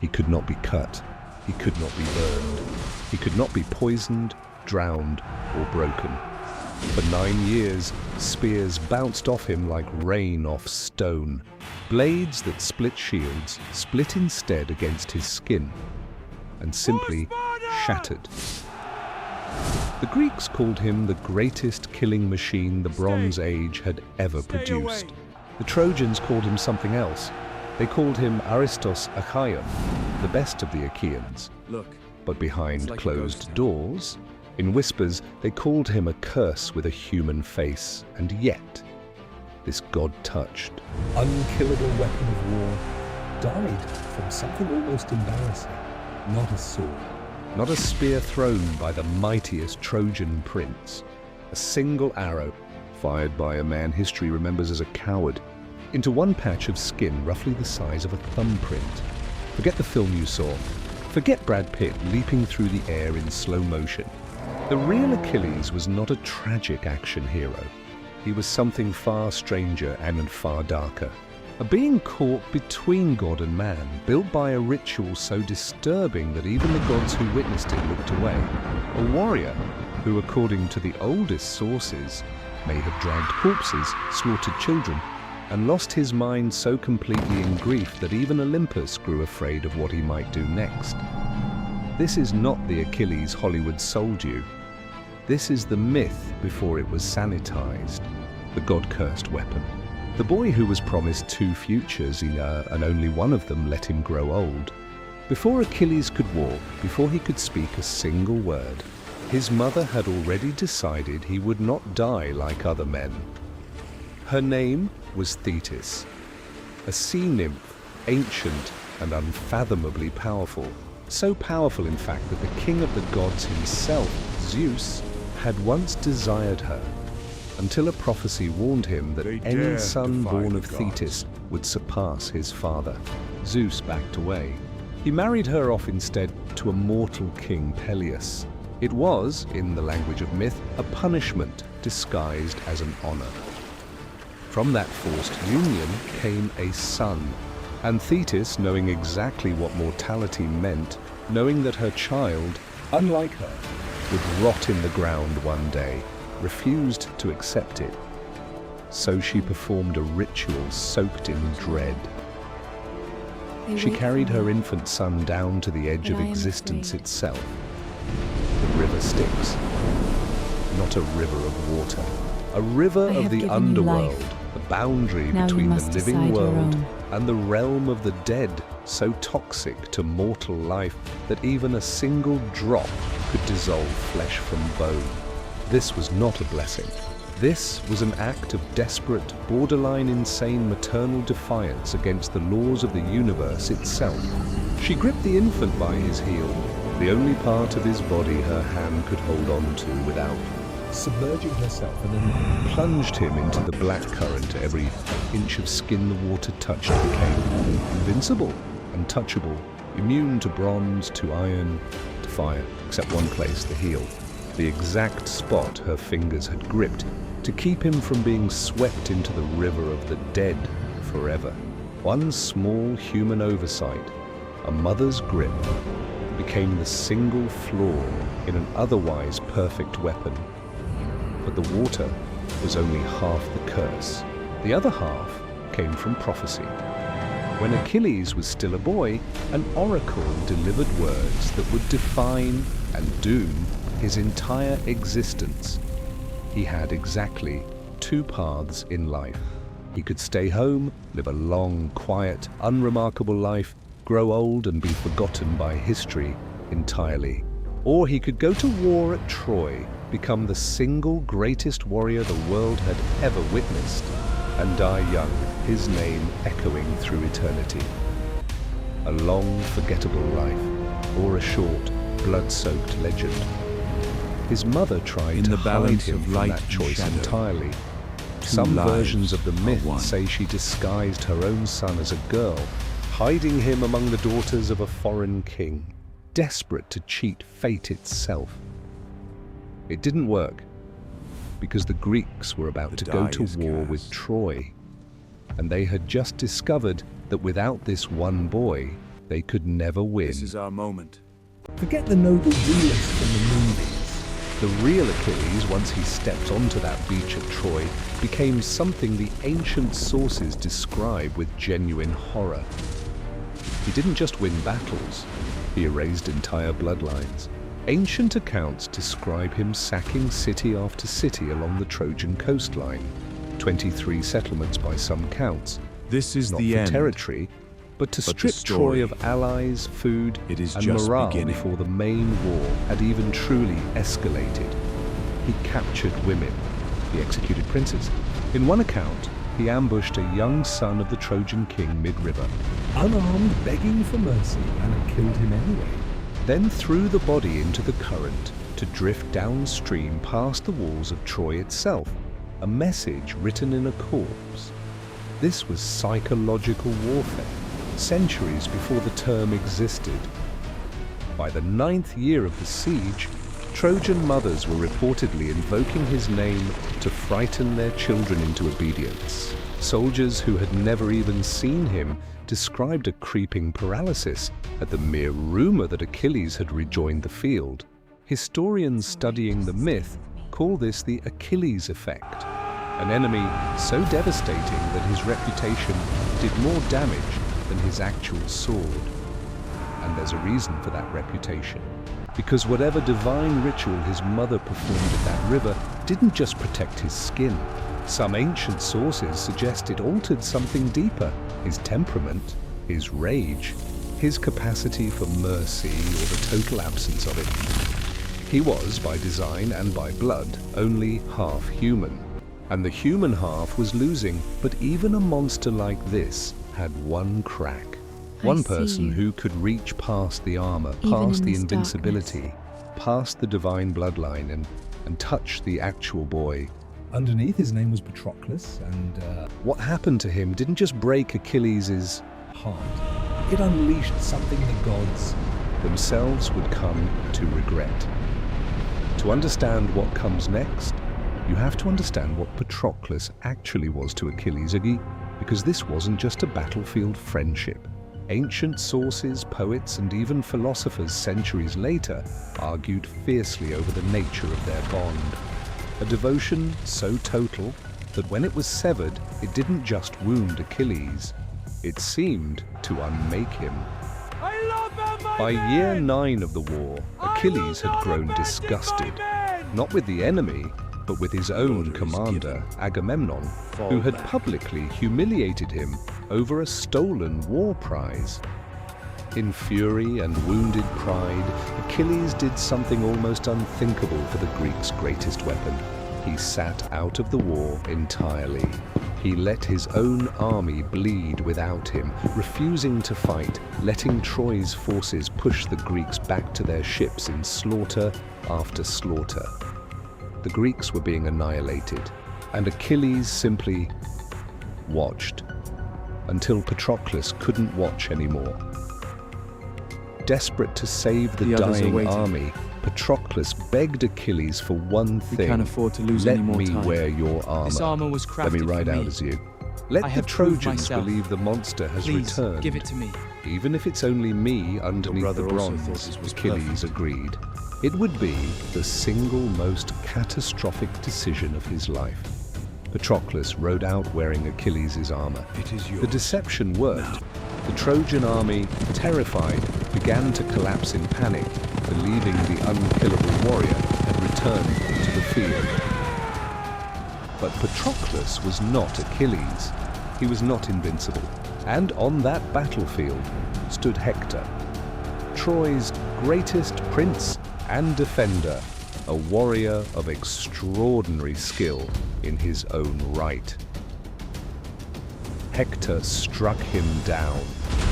He could not be cut. He could not be burned. He could not be poisoned, drowned, or broken. For 9 years, spears bounced off him like rain off stone. Blades that split shields split instead against his skin and simply shattered. The Greeks called him the greatest killing machine the Bronze Age had ever produced. The Trojans called him something else. They called him Aristos Achaion, the best of the Achaeans. But behind closed doors, in whispers, they called him a curse with a human face. And yet, this god-touched, unkillable weapon of war died from something almost embarrassing. Not a sword. Not a spear thrown by the mightiest Trojan prince. A single arrow, fired by a man history remembers as a coward, into one patch of skin roughly the size of a thumbprint. Forget the film you saw. Forget Brad Pitt leaping through the air in slow motion. The real Achilles was not a tragic action hero. He was something far stranger and far darker. A being caught between God and man, built by a ritual so disturbing that even the gods who witnessed it looked away. A warrior who, according to the oldest sources, may have dragged corpses, slaughtered children, and lost his mind so completely in grief that even Olympus grew afraid of what he might do next. This is not the Achilles Hollywood sold you. This is the myth before it was sanitized, the god-cursed weapon. The boy who was promised 2 futures, and only one of them let him grow old. Before Achilles could walk, before he could speak a single word, his mother had already decided he would not die like other men. Her name was Thetis, a sea nymph, ancient and unfathomably powerful. So powerful, in fact, that the king of the gods himself, Zeus, had once desired her, until a prophecy warned him that any son born of Thetis would surpass his father. Zeus backed away. He married her off instead to a mortal king, Peleus. It was, in the language of myth, a punishment disguised as an honor. From that forced union came a son, and Thetis, knowing exactly what mortality meant, knowing that her child, unlike her, would rot in the ground one day, refused to accept it. So she performed a ritual soaked in dread. She carried her infant son down to the edge of existence itself. The river Styx. Not a river of water. A river of the underworld, the boundary between the living world and the realm of the dead, so toxic to mortal life that even a single drop could dissolve flesh from bone. This was not a blessing. This was an act of desperate, borderline insane maternal defiance against the laws of the universe itself. She gripped the infant by his heel, the only part of his body her hand could hold on to without submerging herself, and then plunged him into the black current. Every inch of skin the water touched became invincible, untouchable, immune to bronze, to iron, to fire, except one place, the heel, the exact spot her fingers had gripped to keep him from being swept into the river of the dead forever. One small human oversight, a mother's grip, became the single flaw in an otherwise perfect weapon. But the water was only half the curse. The other half came from prophecy. When Achilles was still a boy, an oracle delivered words that would define and doom his entire existence. He had exactly 2 paths in life. He could stay home, live a long, quiet, unremarkable life, grow old and be forgotten by history entirely. Or he could go to war at Troy, become the single greatest warrior the world had ever witnessed, and die young, his name echoing through eternity. A long, forgettable life, or a short, blood-soaked legend. His mother tried to hide him from that choice entirely. Some versions of the myth say she disguised her own son as a girl, hiding him among the daughters of a foreign king, desperate to cheat fate itself. It didn't work, because the Greeks were about to go to war with Troy, and they had just discovered that without this one boy, they could never win. This is our moment. Forget the noble realist from the movies. The real Achilles, once he stepped onto that beach at Troy, became something the ancient sources describe with genuine horror. He didn't just win battles, he erased entire bloodlines. Ancient accounts describe him sacking city after city along the Trojan coastline, 23 settlements by some counts. This is Not the for end. territory, but to But the strip story. Troy of allies, food, It is and just morale beginning. before the main war had even truly escalated. He captured women. He executed princes. In one account, he ambushed a young son of the Trojan king mid-river, Unarmed, begging for mercy, and had killed him anyway. then threw the body into the current to drift downstream past the walls of Troy itself, a message written in a corpse. This was psychological warfare, centuries before the term existed. By the 9th year of the siege, Trojan mothers were reportedly invoking his name to frighten their children into obedience. Soldiers who had never even seen him described a creeping paralysis at the mere rumor that Achilles had rejoined the field. Historians studying the myth call this the Achilles effect, an enemy so devastating that his reputation did more damage than his actual sword. And there's a reason for that reputation. Because whatever divine ritual his mother performed at that river didn't just protect his skin. Some ancient sources suggest it altered something deeper: his temperament, his rage, his capacity for mercy, or the total absence of it. He was, by design and by blood, only half human. And the human half was losing, but even a monster like this had one crack. One person who could reach past the armor, past the invincibility, past the divine bloodline, and touch the actual boy. Underneath, his name was Patroclus, and What happened to him didn't just break Achilles' heart. It unleashed something the gods themselves would come to regret. To understand what comes next, you have to understand what Patroclus actually was to Achilles, because this wasn't just a battlefield friendship. Ancient sources, poets, and even philosophers centuries later argued fiercely over the nature of their bond. A devotion so total that when it was severed, it didn't just wound Achilles, it seemed to unmake him. By year 9 of the war, Achilles had grown disgusted, not with the enemy, but with his own commander, Agamemnon, who had publicly humiliated him over a stolen war prize. In fury and wounded pride, Achilles did something almost unthinkable for the Greeks' greatest weapon. He sat out of the war entirely. He let his own army bleed without him, refusing to fight, letting Troy's forces push the Greeks back to their ships in slaughter after slaughter. The Greeks were being annihilated, and Achilles simply watched until Patroclus couldn't watch anymore. Desperate to save the The others are dying waiting. army, Patroclus begged Achilles for one We thing. can't afford to lose Let any more me time. wear your armor. This armor was crafted Let me ride for out me. as you. Let I the have proved Trojans myself. believe the monster has Please, returned. give it to me. Even if it's only me underneath the brother also thought bronze, this was Achilles perfect. agreed. It would be the single most catastrophic decision of his life. Patroclus rode out wearing Achilles' armor. It is yours. The deception worked. The Trojan army, terrified, began to collapse in panic, believing the unkillable warrior had returned to the field. But Patroclus was not Achilles. He was not invincible. And on that battlefield stood Hector, Troy's greatest prince and defender, a warrior of extraordinary skill in his own right. Hector struck him down,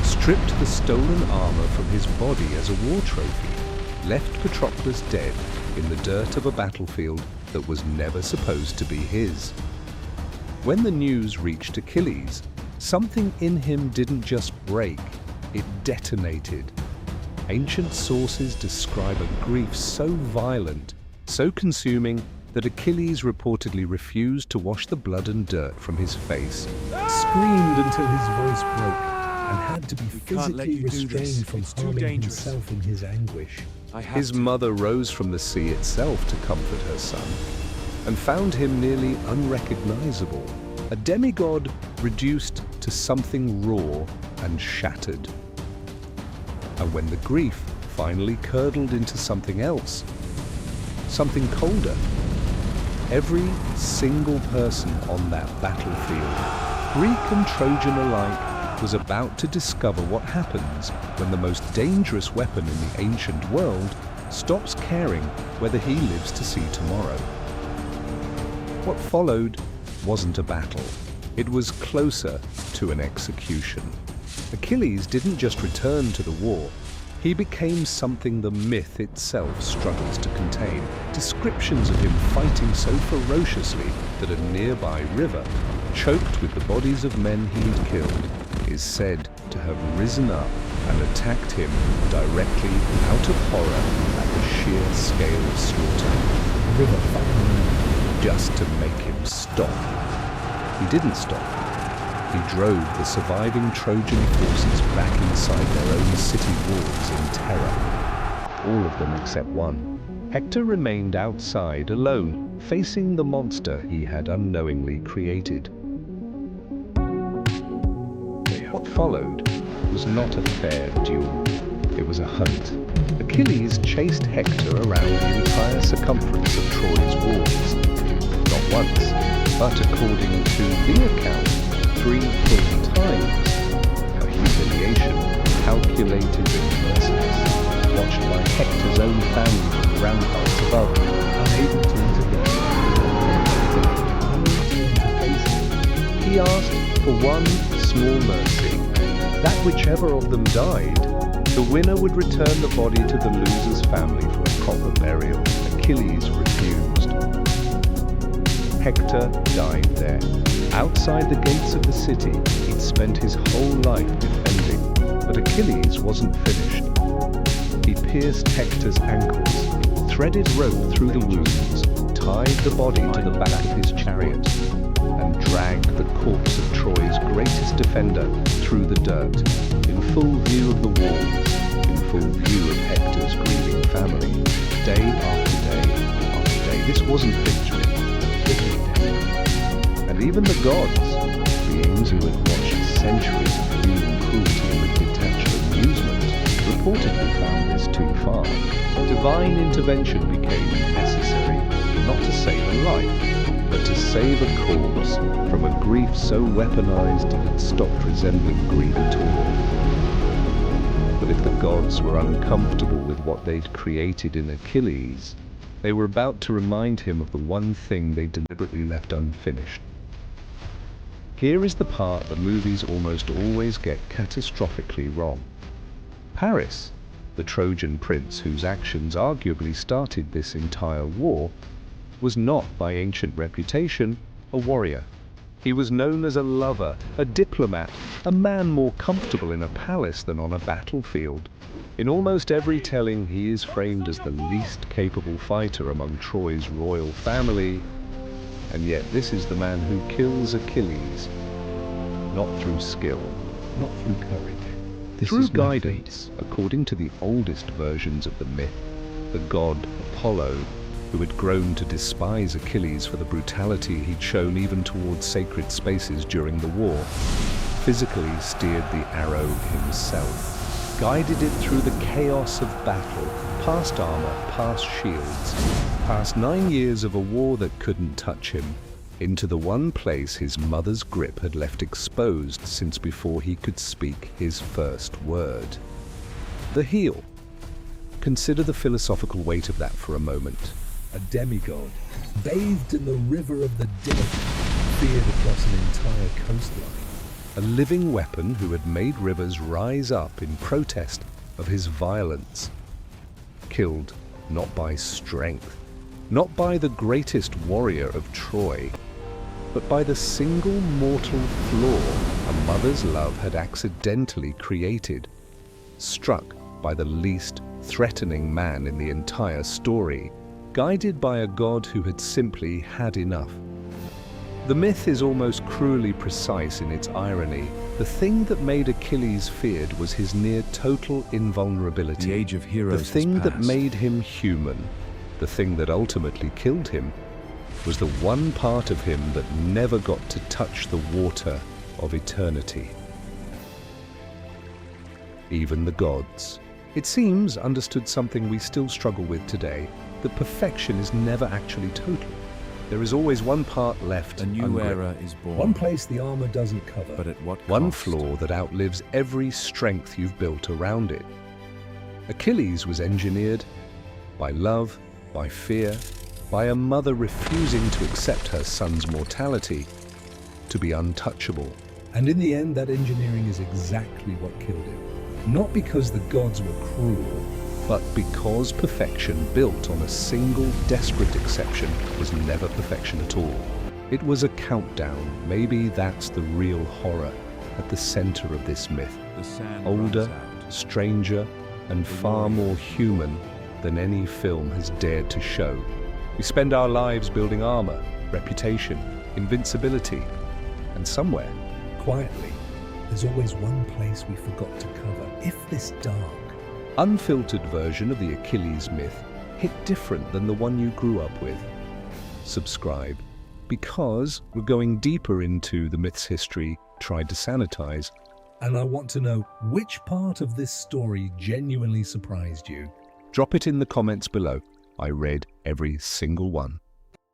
stripped the stolen armor from his body as a war trophy, left Patroclus dead in the dirt of a battlefield that was never supposed to be his. When the news reached Achilles, something in him didn't just break, it detonated. Ancient sources describe a grief so violent, so consuming, that Achilles reportedly refused to wash the blood and dirt from his face. screamed until his voice broke. and had to be can't let physically you do this. restrained from It's too harming dangerous. himself in his anguish. I have His to. mother rose from the sea itself to comfort her son, and found him nearly unrecognizable, a demigod reduced to something raw and shattered. And when the grief finally curdled into something else, something colder, every single person on that battlefield, Greek and Trojan alike, was about to discover what happens when the most dangerous weapon in the ancient world stops caring whether he lives to see tomorrow. What followed wasn't a battle. It was closer to an execution. Achilles didn't just return to the war. He became something the myth itself struggles to contain. Descriptions of him fighting so ferociously that a nearby river, choked with the bodies of men he'd killed, is said to have risen up and attacked him directly out of horror at the sheer scale of slaughter, The river finally just to make him stop. He didn't stop. He drove the surviving Trojan forces back inside their own city walls in terror. All of them except one. Hector remained outside alone, facing the monster he had unknowingly created. What followed was not a fair duel. It was a hunt. Achilles chased Hector around the entire circumference of Troy's walls. Not once, but according to the account, 3 full times. A humiliation calculated and merciless, watched by Hector's own family from the ramparts above, unable to intervene. He asked for one small mercy, that whichever of them died, the winner would return the body to the loser's family for a proper burial. Achilles refused. Hector died there. Outside the gates of the city, he'd spent his whole life defending, but Achilles wasn't finished. He pierced Hector's ankles, threaded rope through the wounds, tied the body to the back of his chariot, and dragged the corpse of Troy's greatest defender through the dirt, in full view of the walls, in full view of Hector's grieving family, day after day after day. This wasn't victory. And even the gods, beings who had watched centuries of human cruelty with detached amusement, reportedly found this too far. Divine intervention became necessary, not to save a life, but to save a corpse from a grief so weaponized it had stopped resembling grief at all. But if the gods were uncomfortable with what they'd created in Achilles, they were about to remind him of the one thing they deliberately left unfinished. Here is the part that movies almost always get catastrophically wrong. Paris, the Trojan prince whose actions arguably started this entire war, was not by ancient reputation a warrior. He was known as a lover, a diplomat, a man more comfortable in a palace than on a battlefield. In almost every telling, he is framed as the least capable fighter among Troy's royal family, and yet this is the man who kills Achilles, not through skill, not through courage. This through is my guidance. According to the oldest versions of the myth, the god Apollo, who had grown to despise Achilles for the brutality he'd shown even towards sacred spaces during the war, physically steered the arrow himself, guided it through the chaos of battle, past armor, past shields, past 9 years of a war that couldn't touch him, into the one place his mother's grip had left exposed since before he could speak his first word. The heel. Consider the philosophical weight of that for a moment. A demigod, bathed in the river of the dead, feared across an entire coastline. A living weapon who had made rivers rise up in protest of his violence. Killed not by strength, not by the greatest warrior of Troy, but by the single mortal flaw a mother's love had accidentally created, struck by the least threatening man in the entire story, guided by a god who had simply had enough. The myth is almost cruelly precise in its irony. The thing that made Achilles feared was his near-total invulnerability. The age of heroes The thing has that passed. made him human, the thing that ultimately killed him, was the one part of him that never got to touch the water of eternity. Even the gods, it seems, understood something we still struggle with today, that perfection is never actually total. There is always one part left A new ungripped. era is born. One place the armor doesn't cover. But at what cost? One flaw that outlives every strength you've built around it. Achilles was engineered by love, by fear, by a mother refusing to accept her son's mortality, to be untouchable. And in the end, that engineering is exactly what killed him. Not because the gods were cruel, But because perfection built on a single desperate exception was never perfection at all. It was a countdown. Maybe that's the real horror at the center of this myth. The sand Older, runs out. stranger, and far more human than any film has dared to show. We spend our lives building armor, reputation, invincibility, and somewhere, quietly, there's always one place we forgot to cover. If this dark, unfiltered version of the Achilles myth hit different than the one you grew up with. Subscribe, because we're going deeper into the myth's history tried to sanitize. and I want to know which part of this story genuinely surprised you. Drop it in the comments below. I read every single one.